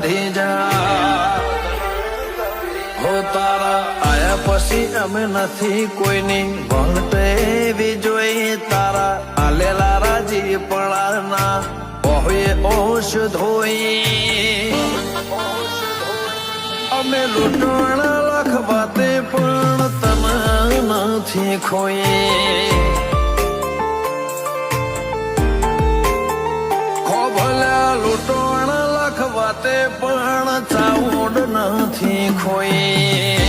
કાઢી જા હો તારા આયા પછી અમે નથી કોઈની વંટેવી જોઈ તારા આલેલા રાજી પળાના ઓહે ઓશ ધોઈ અમે લૂંટવાણા લાખ વાતે પણ તને નથી ખોઈ લૂંટવાણા લાખ વાતે પણ ચાઉડ નથી ખોઈ